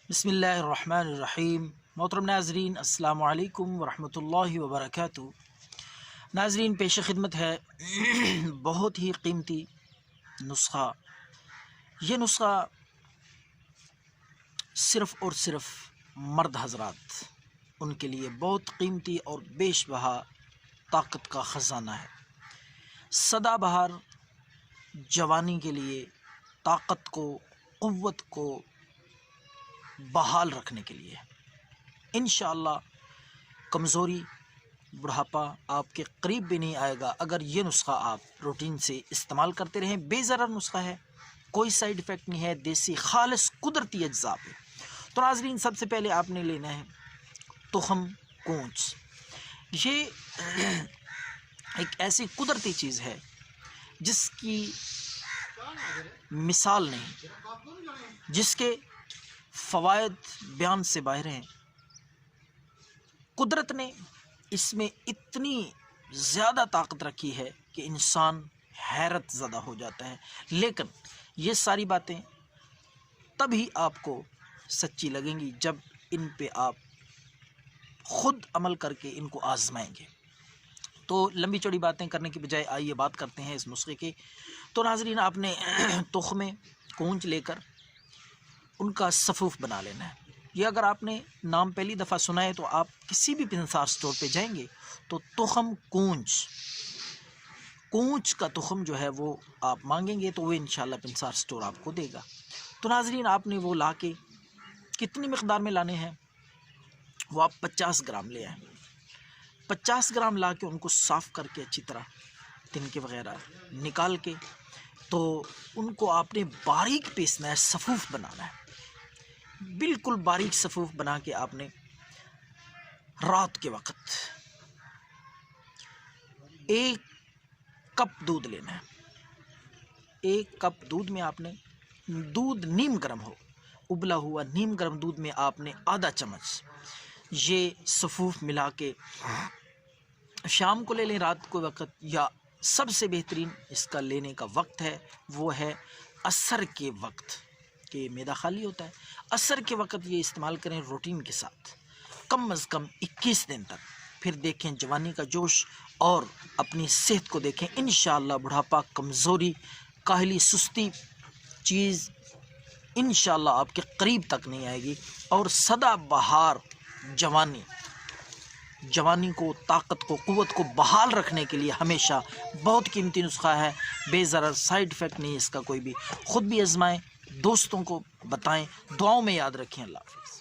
بسم اللہ الرحمن الرحیم۔ محترم ناظرین، السلام علیکم ورحمۃ اللہ وبرکاتہ۔ ناظرین، پیش خدمت ہے بہت ہی قیمتی نسخہ۔ یہ نسخہ صرف اور صرف مرد حضرات ان کے لیے بہت قیمتی اور بیش بہا طاقت کا خزانہ ہے۔ سدا بہار جوانی کے لیے طاقت کو، قوت کو بحال رکھنے کے لیے انشاءاللہ کمزوری، بڑھاپا آپ کے قریب بھی نہیں آئے گا اگر یہ نسخہ آپ روٹین سے استعمال کرتے رہیں۔ بے ضرر نسخہ ہے، کوئی سائیڈ افیکٹ نہیں ہے، دیسی خالص قدرتی اجزاء پہ۔ تو ناظرین، سب سے پہلے آپ نے لینا ہے تخم کونچ۔ یہ ایک ایسی قدرتی چیز ہے جس کی مثال نہیں، جس کے فوائد بیان سے باہر ہیں۔ قدرت نے اس میں اتنی زیادہ طاقت رکھی ہے کہ انسان حیرت زدہ ہو جاتا ہے، لیکن یہ ساری باتیں تبھی آپ کو سچی لگیں گی جب ان پہ آپ خود عمل کر کے ان کو آزمائیں گے۔ تو لمبی چوڑی باتیں کرنے کی بجائے آئیے بات کرتے ہیں اس نسخے کی۔ تو ناظرین، آپ نے تخم کونچ لے کر ان کا صفوف بنا لینا ہے۔ یہ اگر آپ نے نام پہلی دفعہ سنا ہے تو آپ کسی بھی پنسار سٹور پہ جائیں گے تو تخم کونچ کا تخم جو ہے وہ آپ مانگیں گے تو وہ انشاءاللہ پنسار سٹور آپ کو دے گا۔ تو ناظرین، آپ نے وہ لا کے کتنی مقدار میں لانے ہیں وہ آپ 50 گرام لے آئیں۔ 50 گرام لا کے ان کو صاف کر کے اچھی طرح تنکے وغیرہ نکال کے تو ان کو آپ نے باریک پیسنا ہے، صفوف بنانا ہے، بالکل باریک صفوف بنا کے آپ نے رات کے وقت 1 کپ دودھ لینا ہے۔ 1 کپ دودھ میں آپ نے دودھ نیم گرم ہو، ابلا ہوا نیم گرم دودھ میں آپ نے آدھا چمچ یہ صفوف ملا کے شام کو لے لیں، رات کو وقت، یا سب سے بہترین اس کا لینے کا وقت ہے وہ ہے عصر کے وقت، کہ معدہ خالی ہوتا ہے۔ عصر کے وقت یہ استعمال کریں روٹین کے ساتھ، کم از کم 21 دن تک۔ پھر دیکھیں جوانی کا جوش اور اپنی صحت کو دیکھیں۔ انشاءاللہ بڑھاپا، کمزوری، کاہلی، سستی چیز انشاءاللہ آپ کے قریب تک نہیں آئے گی۔ اور سدا بہار جوانی کو، طاقت کو، قوت کو بحال رکھنے کے لیے ہمیشہ بہت قیمتی نسخہ ہے، بے ضرر، سائیڈ افیکٹ نہیں اس کا کوئی بھی۔ خود بھی آزمائیں، دوستوں کو بتائیں، دعاؤں میں یاد رکھیں۔ اللہ حافظ۔